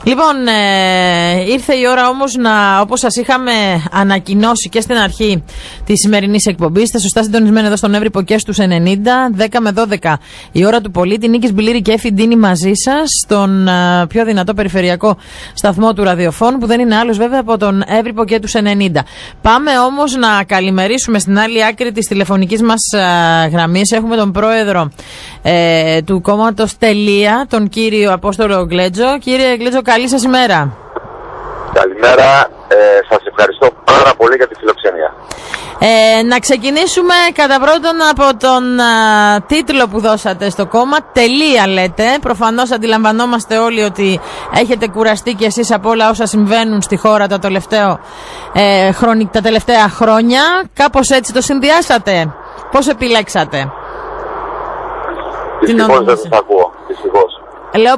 Λοιπόν, ήρθε η ώρα όμως να, όπως σας είχαμε ανακοινώσει και στην αρχή της σημερινής εκπομπής, είστε σωστά συντονισμένοι εδώ στον Εύρυπο και στους 90, 10 με 12 η ώρα του πολίτη. Νίκης Μπιλήρη και Εφη Ντίνη μαζί σας, στον πιο δυνατό περιφερειακό σταθμό του ραδιοφώνου, που δεν είναι άλλος βέβαια από τον Εύρυπο και τους 90. Πάμε όμως να καλημερίσουμε στην άλλη άκρη της τηλεφωνικής μας γραμμής. Έχουμε τον πρόεδρο του κόμματος Τελεία, τον κύριο Απόστολο Γκλέτζο. Κύριε Γκλέτζο, καλή σας ημέρα. Καλημέρα, σας ευχαριστώ πάρα πολύ για τη φιλοξενία. Να ξεκινήσουμε κατά πρώτον από τον τίτλο που δώσατε στο κόμμα. Τελεία λέτε. Προφανώς αντιλαμβανόμαστε όλοι ότι έχετε κουραστεί κι εσείς από όλα όσα συμβαίνουν στη χώρα τα τελευταία χρόνια. Κάπως έτσι το συνδυάσατε. Πώς επιλέξατε? Δυστυχώς δεν σας ακούω. Δυστυχώς. Λέω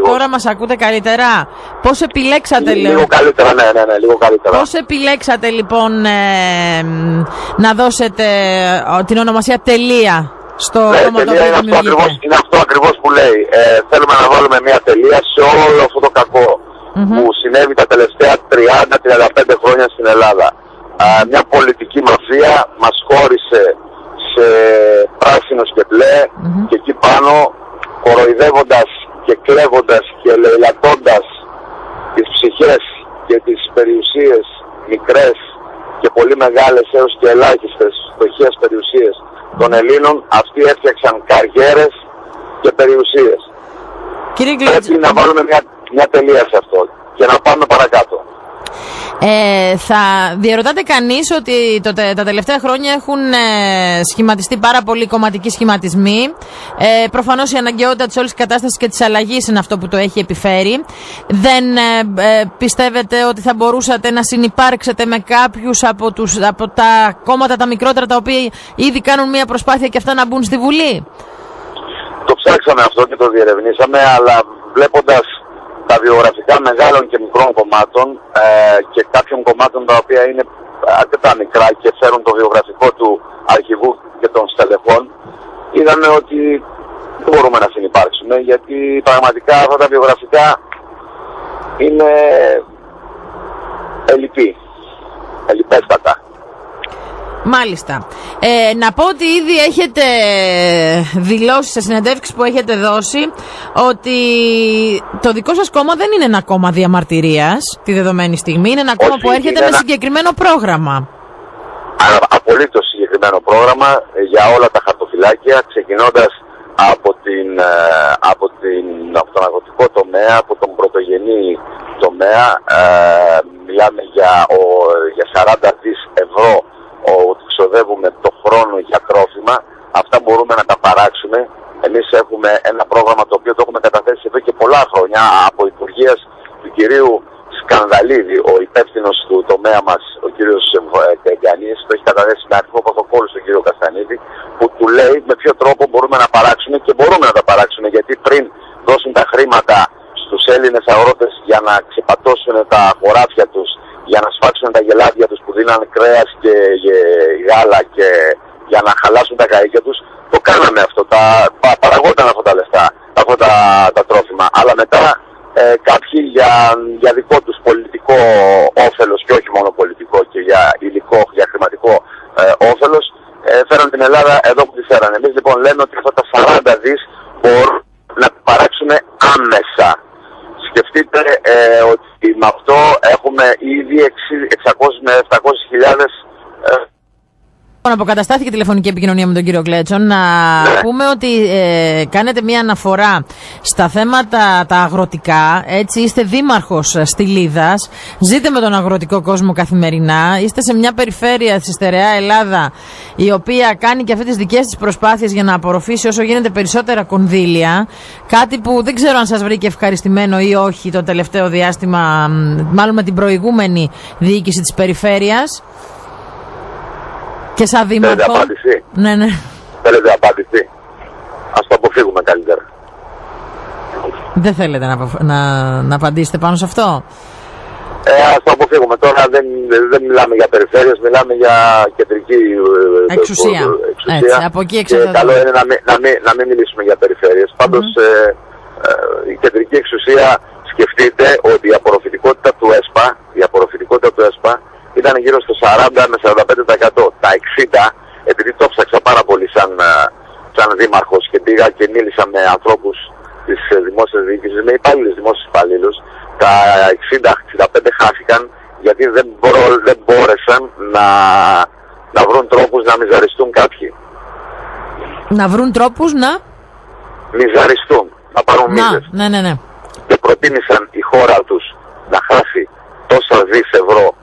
τώρα μας ακούτε καλύτερα? Πώς επιλέξατε, λίγο καλύτερα, ναι, λίγο καλύτερα. Πώς επιλέξατε λοιπόν να δώσετε την ονομασία Τελεία στο κόμμα το οποίο δημιουργείτε? Είναι αυτό ακριβώς που λέει. Θέλουμε να βάλουμε μια τελεία σε όλο αυτό το κακό που συνέβη τα τελευταία 30-35 χρόνια στην Ελλάδα. Μια πολιτική μαφία μας χώρισε σε πράσινος και μπλε και εκεί πάνω, κοροϊδεύοντας και κλέβοντας και λαιλατώντας τις ψυχές και τις περιουσίες μικρές και πολύ μεγάλες έως και ελάχιστες φτωχές περιουσίες των Ελλήνων, αυτοί έφτιαξαν καριέρες και περιουσίες. Πρέπει να βάλουμε μια τελεία σε αυτό και να πάμε παρακάτω. Θα διαρωτάτε κανείς ότι τα τελευταία χρόνια έχουν σχηματιστεί πάρα πολλοί κομματικοί σχηματισμοί. Προφανώς η αναγκαιότητα της όλης της κατάστασης και της αλλαγής είναι αυτό που το έχει επιφέρει. Δεν πιστεύετε ότι θα μπορούσατε να συνυπάρξετε με κάποιους από τα κόμματα τα μικρότερα, τα οποία ήδη κάνουν μια προσπάθεια και αυτά να μπουν στη Βουλή? Το ψάξαμε αυτό και το διερευνήσαμε, αλλά βλέποντας τα βιογραφικά μεγάλων και μικρών κομμάτων και κάποιων κομμάτων τα οποία είναι αρκετά μικρά και φέρουν το βιογραφικό του αρχηγού και των στελεχών, είδαμε ότι δεν μπορούμε να συνυπάρξουμε, γιατί πραγματικά αυτά τα βιογραφικά είναι ελλειπέστατα. Μάλιστα. Να πω ότι ήδη έχετε δηλώσει σε συνεντεύξεις που έχετε δώσει ότι το δικό σας κόμμα δεν είναι ένα κόμμα διαμαρτυρίας τη δεδομένη στιγμή. Είναι ένα κόμμα που έρχεται με συγκεκριμένο πρόγραμμα. Απολύτως συγκεκριμένο πρόγραμμα για όλα τα χαρτοφυλάκια, ξεκινώντας από τον αγροτικό τομέα, από τον πρωτογενή τομέα. Μιλάμε για 40 δις ευρώ ότι ξοδεύουμε το χρόνο για τρόφιμα. Αυτά μπορούμε να τα παράξουμε. Εμείς έχουμε ένα πρόγραμμα το οποίο το έχουμε καταθέσει εδώ και πολλά χρόνια από υπουργείας του κυρίου Σκανδαλίδη, ο υπεύθυνος του τομέα μας, ο κύριος Γκανής, το έχει καταθέσει με αριθμό πρωτοκόλλου στον κύριο Καστανίδη, που του λέει με ποιο τρόπο μπορούμε να παράξουμε, και μπορούμε να τα παράξουμε, γιατί πριν δώσουν τα χρήματα στους Έλληνες αγρότες για να ξεπατώσουν τα χωράφια τους, για να σφάξουν τα γελάδια τους που δίναν κρέας και γάλα και για να χαλάσουν τα καΐκια τους, το κάναμε αυτό, παραγόταν αυτά τα λεφτά, αυτά τα τρόφιμα. Αλλά μετά κάποιοι για δικό τους πολιτικό όφελος, και όχι μόνο πολιτικό, και για υλικό, για χρηματικό όφελος, φέραν την Ελλάδα εδώ που τη φέραν. Εμείς λοιπόν λέμε ότι αυτά τα 40 δις μπορούν να παράξουμε άμεσα. Σκεφτείτε ότι με αυτό έχουμε ήδη 600 με 700.000. Αποκαταστάθηκε τηλεφωνική επικοινωνία με τον κύριο Γκλέτζο. Να πούμε ότι κάνετε μια αναφορά στα θέματα τα αγροτικά. Έτσι, είστε δήμαρχος Στυλίδας. Ζείτε με τον αγροτικό κόσμο καθημερινά. Είστε σε μια περιφέρεια στη στερεά Ελλάδα, η οποία κάνει και αυτές τις δικές της προσπάθειες για να απορροφήσει όσο γίνεται περισσότερα κονδύλια. Κάτι που δεν ξέρω αν σας βρήκε ευχαριστημένο ή όχι το τελευταίο διάστημα, μάλλον με την προηγούμενη διοίκηση της περιφέρειας. Και σαν δήμαρχο. Θέλετε απάντηση? Ναι. Θέλετε απάντηση? Ας το αποφύγουμε καλύτερα. Δεν θέλετε να απαντήσετε πάνω σε αυτό? Ας το αποφύγουμε. Τώρα δεν μιλάμε για περιφέρειες, μιλάμε για κεντρική εξουσία. Έτσι, από εκεί εξαρτάται. Καλό είναι να μην μιλήσουμε για περιφέρειες. Πάντως η κεντρική εξουσία, σκεφτείτε ότι η απορροφητικότητα του ΕΣΠΑ ήταν γύρω στο 40 με 45%. Τα 60, επειδή το ψάξα πάρα πολύ σαν δήμαρχος και πήγα και μίλησα με ανθρώπους της δημόσιας διοίκησης, με δημόσιους υπαλλήλους, τα 60-65 χάθηκαν γιατί δεν μπόρεσαν να βρουν τρόπους να μιζαριστούν κάποιοι. Να βρουν τρόπους να μιζαριστούν, να πάρουν μίζες. Ναι. Και προτίμησαν η χώρα τους να χάσει τόσα δις ευρώ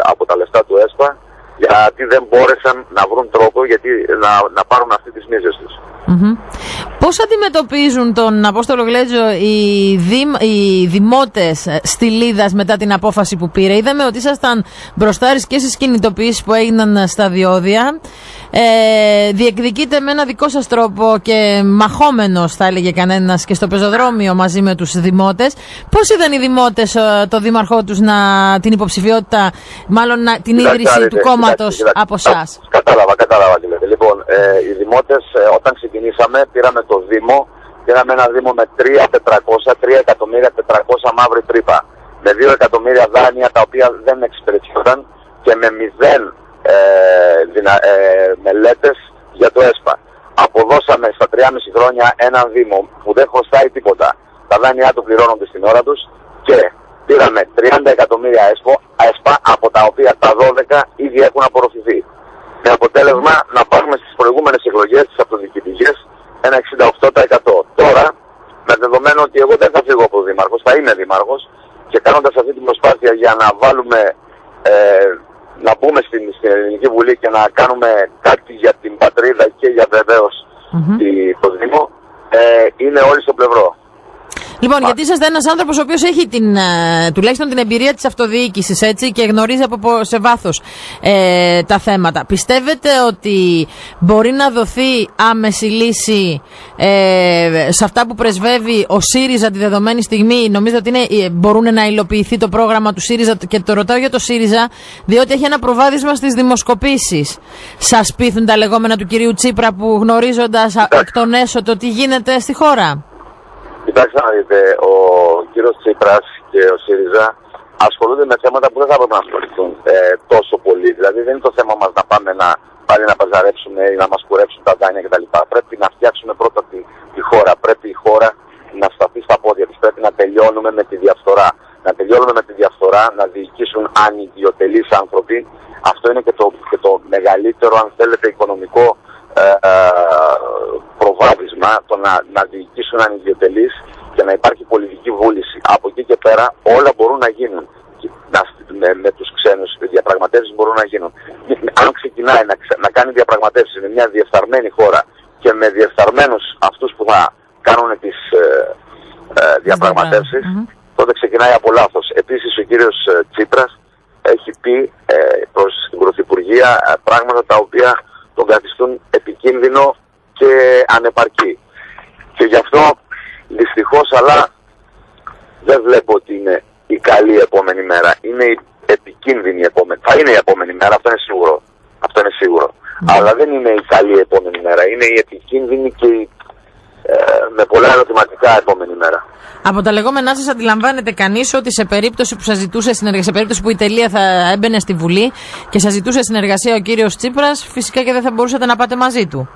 από τα λεφτά του ΕΣΠΑ, γιατί δεν μπόρεσαν να βρουν τρόπο να πάρουν αυτή τις μίζες τους. Πώς αντιμετωπίζουν τον Απόστολο Γλέτζο οι δημότες Στυλίδας μετά την απόφαση που πήρε? Είδαμε ότι ήσασταν μπροστάρις και στις κινητοποιήσεις που έγιναν στα διόδια. Διεκδικείτε με ένα δικό σας τρόπο και μαχόμενος, θα έλεγε κανένας, και στο πεζοδρόμιο μαζί με τους δημότες. Πώς είδαν οι δημότες το δήμαρχό τους την υποψηφιότητα, μάλλον την ίδρυση του κόμματος από εσάς? Κατάλαβα. Λοιπόν, οι δημότες όταν ξεκινήσαμε πήραμε το Δήμο, πήραμε ένα Δήμο με 3.400.000 μαύρη τρύπα, με 2 εκατομμύρια δάνεια τα οποία δεν εξυπηρετιόταν και με 0 μελέτες για το ΕΣΠΑ. Αποδώσαμε στα 3,5 χρόνια έναν Δήμο που δεν χρωστάει τίποτα. Τα δάνειά του πληρώνονται στην ώρα τους και πήραμε 30 εκατομμύρια ΕΣΠΑ, από τα οποία τα 12 ήδη έχουν απορροφηθεί. Με αποτέλεσμα να πάρουμε στις προηγούμενες εκλογές, τις αυτοδιοικητικές, ένα 68%. Τώρα, με δεδομένο ότι εγώ δεν θα φύγω από δήμαρχος, θα είμαι δήμαρχος, και κάνοντας αυτή την προσπάθεια για να βάλουμε, να μπούμε στην Ελληνική Βουλή και να κάνουμε κάτι για την πατρίδα και για βεβαίως το Δήμο, είναι όλοι στο πλευρό. Λοιπόν, γιατί είσαστε ένας άνθρωπος ο οποίος έχει τουλάχιστον την εμπειρία της αυτοδιοίκησης, έτσι, και γνωρίζει σε βάθος τα θέματα. Πιστεύετε ότι μπορεί να δοθεί άμεση λύση σε αυτά που πρεσβεύει ο ΣΥΡΙΖΑ τη δεδομένη στιγμή? Νομίζετε ότι μπορούν να υλοποιηθεί το πρόγραμμα του ΣΥΡΙΖΑ? Και το ρωτάω για το ΣΥΡΙΖΑ, διότι έχει ένα προβάδισμα στις δημοσκοπήσεις. Σας πείθουν τα λεγόμενα του κυρίου Τσίπρα, που γνωρίζοντας εκ των έσω το τι γίνεται στη χώρα? Κοιτάξτε να δείτε, ο κύριος Τσίπρας και ο ΣΥΡΙΖΑ ασχολούνται με θέματα που δεν θα πρέπει να ασχοληθούν τόσο πολύ. Δηλαδή δεν είναι το θέμα μας να πάμε πάλι να παζαρέψουμε ή να μας κουρέψουν τα δάνεια κτλ. Πρέπει να φτιάξουμε πρώτα τη χώρα. Πρέπει η χώρα να σταθεί στα πόδια της. Πρέπει να τελειώνουμε με τη διαφθορά. Να τελειώνουμε με τη διαφθορά, να διοικήσουν ανιδιοτελείς άνθρωποι. Αυτό είναι και το μεγαλύτερο, αν θέλετε, οικονομικό προβάδισμα, το να διοικήσουν ανιδιοτελείς και να υπάρχει πολιτική βούληση. Από εκεί και πέρα όλα μπορούν να γίνουν. Με τους ξένους οι διαπραγματεύσεις μπορούν να γίνουν. Αν ξεκινάει να κάνει διαπραγματεύσεις με μια διεφθαρμένη χώρα και με διεφθαρμένους αυτούς που θα κάνουν τις διαπραγματεύσεις, τότε ξεκινάει από λάθος. Επίσης ο κύριος Τσίπρας έχει πει προς την Πρωθυπουργία πράγματα τα οποία τον καθιστούν επικίνδυνο και ανεπαρκή. Και γι' αυτό δυστυχώς, αλλά δεν βλέπω ότι είναι η καλή επόμενη μέρα. Είναι η επικίνδυνη επόμενη. Θα είναι η επόμενη μέρα, αυτό είναι σίγουρο. Αλλά δεν είναι η καλή επόμενη μέρα. Είναι η επικίνδυνη και με πολλά ερωτηματικά επόμενη μέρα. Από τα λεγόμενά σας αντιλαμβάνεται κανείς ότι σε περίπτωση που σας ζητούσε συνεργασία, σε περίπτωση που η Τελεία θα έμπαινε στη Βουλή και σας ζητούσε συνεργασία ο κύριος Τσίπρας, φυσικά και δεν θα μπορούσατε να πάτε μαζί του?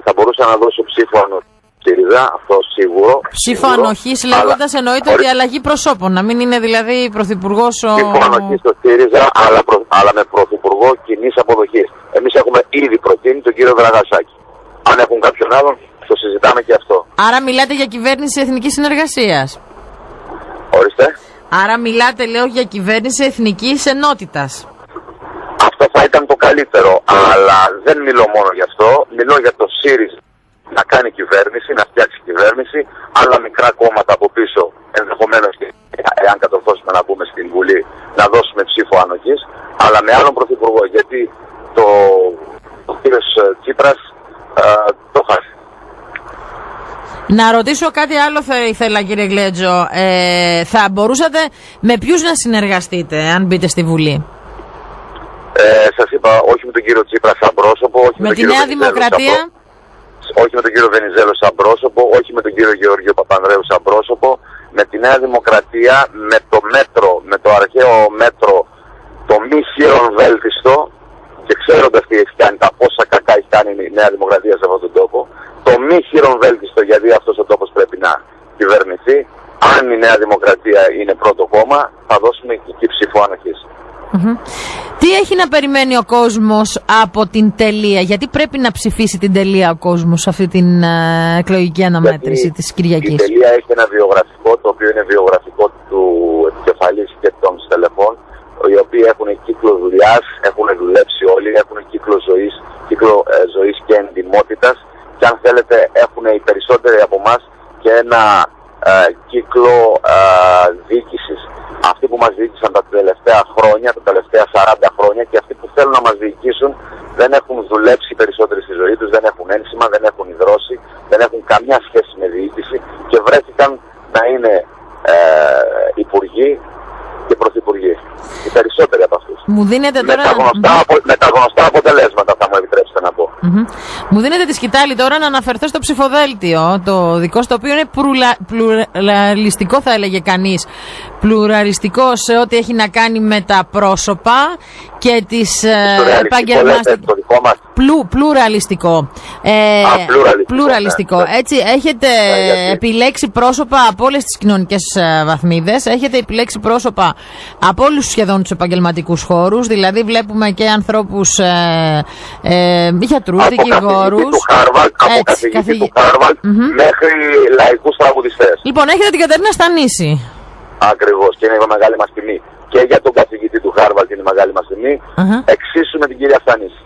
Θα μπορούσα να δώσω ψήφο ΣΥΡΙΖΑ, αυτό σίγουρο. Ψήφο ανοχής λέγοντας εννοείται ότι αλλαγή προσώπων, να μην είναι δηλαδή πρωθυπουργός Ψήφο ανοχής στο ΣΥΡΙΖΑ, αλλά με πρωθυπουργό κοινής αποδοχής. Εμείς έχουμε ήδη προτείνει τον κύριο Δραγασάκη. Αν έχουν κάποιον άλλον, το συζητάμε και αυτό. Άρα μιλάτε για κυβέρνηση εθνικής συνεργασίας? Ορίστε. Άρα μιλάτε, λέω, για κυβέρνηση εθνικής ενότητας? Αυτό θα ήταν το καλύτερο, αλλά δεν μιλώ μόνο γι' αυτό. Μιλώ για το ΣΥΡΙΖΑ να κάνει κυβέρνηση, να φτιάξει κυβέρνηση, άλλα μικρά κόμματα από πίσω, ενδεχομένως και εάν κατορθώσουμε να μπούμε στην Βουλή, να δώσουμε ψήφο ανοχής, αλλά με άλλον πρωθυπουργό, γιατί ο κύριος Τσίπρας το χάσει. Να ρωτήσω κάτι άλλο θα ήθελα, κύριε Γλέτζο. Θα μπορούσατε με ποιους να συνεργαστείτε αν μπείτε στη Βουλή? Σας είπα, όχι με τον κύριο Τσίπρα σαν πρόσωπο, όχι με τον τη Νέα Δημοκρατία. όχι με τον κύριο Βενιζέλο σαν πρόσωπο, όχι με τον κύριο Γεώργιο Παπανδρέου σαν πρόσωπο, με τη Νέα Δημοκρατία, με το μέτρο, με το αρχαίο μέτρο, το μη χείρον βέλτιστο, και ξέροντας τι έχει κάνει, τα πόσα κακά έχει κάνει η Νέα Δημοκρατία σε αυτόν τον τόπο, το μη χείρον βέλτιστο, γιατί αυτός ο τόπος πρέπει να κυβερνηθεί. Αν η Νέα Δημοκρατία είναι πρώτο κόμμα, θα δώσουμε εκεί ψήφο ανοχής. Τι έχει να περιμένει ο κόσμος από την τελεία, γιατί πρέπει να ψηφίσει την τελεία ο κόσμος σε αυτή την εκλογική αναμέτρηση της Κυριακής? Η τελεία έχει ένα βιογραφικό, το οποίο είναι βιογραφικό του επικεφαλής και των στελεχών, οι οποίοι έχουν κύκλο δουλειάς, έχουν δουλέψει όλοι, έχουν κύκλο ζωής και εντιμότητας, και αν θέλετε έχουν οι περισσότεροι από εμάς και ένα κύκλο διοίκησης. Αυτοί που μας διοίκησαν τα τελευταία χρόνια, τα τελευταία 40 χρόνια, και αυτοί που θέλουν να μας διοικήσουν δεν έχουν δουλέψει περισσότερο στη ζωή τους, δεν έχουν ένσημα, δεν έχουν ιδρώσει, δεν έχουν καμιά σχέση με διοίκηση και βρέθηκαν να είναι υπουργοί και πρωθυπουργοί. Οι περισσότεροι από αυτούς. Μου δίνετε τώρα... με τα γνωστά αποτελέσματα, θα μου επιτρέψετε να πω. Μου δίνετε τη σκητάλη τώρα να αναφερθώ στο ψηφοδέλτιο το δικό, στο οποίο είναι πλουραλιστικό, θα έλεγε κανείς. Πλουραλιστικό σε ό,τι έχει να κάνει με τα πρόσωπα και τις επαγγελματικές. Πλουραλιστικό. Πλουραλιστικό. Ναι. Έτσι, έχετε επιλέξει πρόσωπα από όλες τις κοινωνικές βαθμίδες. Έχετε επιλέξει πρόσωπα από όλους σχεδόν τους επαγγελματικούς χώρους. Δηλαδή, βλέπουμε και ανθρώπους γιατρούς, δικηγόρους. Από καθηγητή του Χάρβαρντ μέχρι λαϊκούς τραγουδιστές. Λοιπόν, έχετε την Κατερίνα Στανίση. Ακριβώς, και είναι η μεγάλη μας τιμή. Και για τον καθηγητή του Χάρβαρντ είναι η μεγάλη μας τιμή. Εξίσου με την κυρία Στανίση.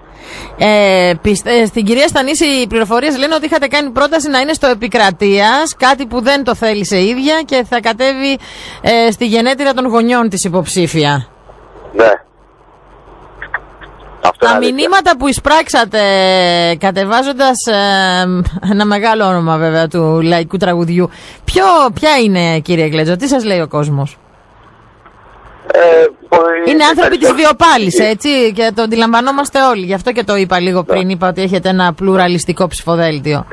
Στην κυρία Στανίση οι πληροφορίες λένε ότι είχατε κάνει πρόταση να είναι στο Επικρατείας, κάτι που δεν το θέλησε η ίδια και θα κατέβει στη γενέτειρα των γονιών της υποψήφια. Ναι. Τα μηνύματα που εισπράξατε κατεβάζοντας ένα μεγάλο όνομα βέβαια του λαϊκού τραγουδιού, ποια είναι, κύριε Γκλέτζο, τι σας λέει ο κόσμος? Είναι άνθρωποι της βιοπάλης, έτσι, και το αντιλαμβανόμαστε όλοι. Γι' αυτό και το είπα λίγο πριν, είπα ότι έχετε ένα πλουραλιστικό ψηφοδέλτιο.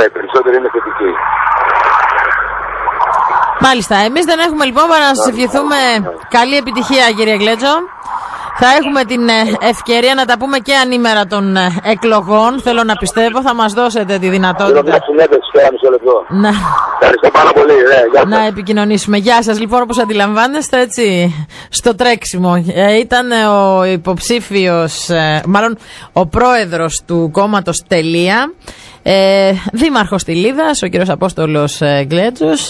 Οι περισσότεροι είναι θετικοί. Μάλιστα, εμείς δεν έχουμε λοιπόν παρά να σας ευχηθούμε καλή επιτυχία, κύριε Γκλέτζο. Θα έχουμε την ευκαιρία να τα πούμε και ανήμερα των εκλογών. Θέλω να πιστεύω, θα μας δώσετε τη δυνατότητα. Ευχαριστώ πάρα πολύ. Να επικοινωνήσουμε. Γεια σας. Λοιπόν, όπως αντιλαμβάνεστε, έτσι, στο τρέξιμο ήταν ο υποψήφιος, μάλλον ο πρόεδρος του κόμματος Τελεία, δήμαρχος Τηλίδας, ο κύριος Απόστολος Γκλέτζος.